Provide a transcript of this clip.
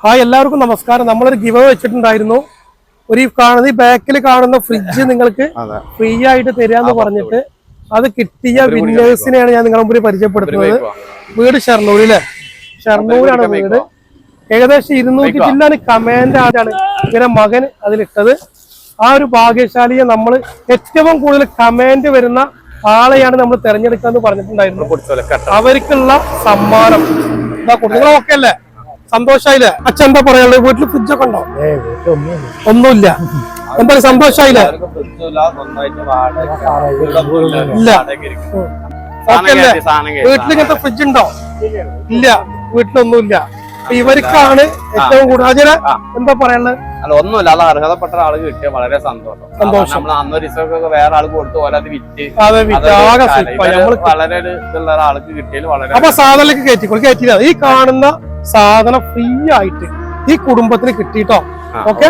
Hi എല്ലാവർക്കും നമസ്കാരം. നമ്മളൊരു ഗിവ് വെച്ചിട്ടുണ്ടായിരുന്നു. ഒരു കാണുന്ന ഈ ബാക്കിൽ കാണുന്ന ഫ്രിഡ്ജ് നിങ്ങൾക്ക് ഫ്രീ ആയിട്ട് തരാന്ന് പറഞ്ഞിട്ട് അത് കിട്ടിയ വിന്നേഴ്സിനെയാണ് ഞാൻ നിങ്ങളുടെ മുമ്പിൽ പരിചയപ്പെടുത്തുന്നത്. വീട് ഷർണൂരിലെ ഷർണൂരാണ് വീട്. ഏകദേശം 200 ജില്ലാണ് കമാൻഡ് ആണ് ഇങ്ങനെ മകൻ അതിലിട്ടത്. ആ ഒരു ഭാഗ്യശാലിയെ നമ്മൾ ഏറ്റവും കൂടുതൽ കമാൻഡ് വരുന്ന ആളെയാണ് നമ്മൾ തെരഞ്ഞെടുക്കാന്ന് പറഞ്ഞിട്ടുണ്ടായിരുന്നു. അവർക്കുള്ള സമ്മാനം നിങ്ങൾ ഓക്കെ അല്ലേ? സന്തോഷായില്ലേ? അച്ഛൻ എന്താ പറയാനുള്ളത്? വീട്ടിൽ ഫ്രിഡ്ജൊക്കെ ഉണ്ടോ? ഒന്നുമില്ല. എന്തായാലും സന്തോഷായില്ലേ? ഇല്ല. ഓക്കെ അല്ലേ? വീട്ടിൽ ഇങ്ങനത്തെ ഫ്രിഡ്ജ് ഉണ്ടോ? ഇല്ല, വീട്ടിലൊന്നുമില്ല. ഇവർക്കാണ് ഏറ്റവും കൂടുതൽ. എന്താ പറയാനുള്ളത്? അല്ല, ഒന്നുമില്ല. അത് അർഹതപ്പെട്ട ആള് കിട്ടിയ വളരെ സന്തോഷം. നമ്മൾ അന്നൊരു ദിവസമൊക്കെ വേറെ ആൾ കൊടുത്ത് പോലെ അത് വിറ്റ് വളരെ ഇതുള്ള ആൾക്ക് കിട്ടിയാൽ വളരെ. അപ്പൊ സാധനത്തിലേക്ക് കയറ്റില്ല. ഈ കാണുന്ന സാധനം ഫ്രീ ആയിട്ട് ഈ കുടുംബത്തിന് കിട്ടിട്ടോ. ഓക്കെ.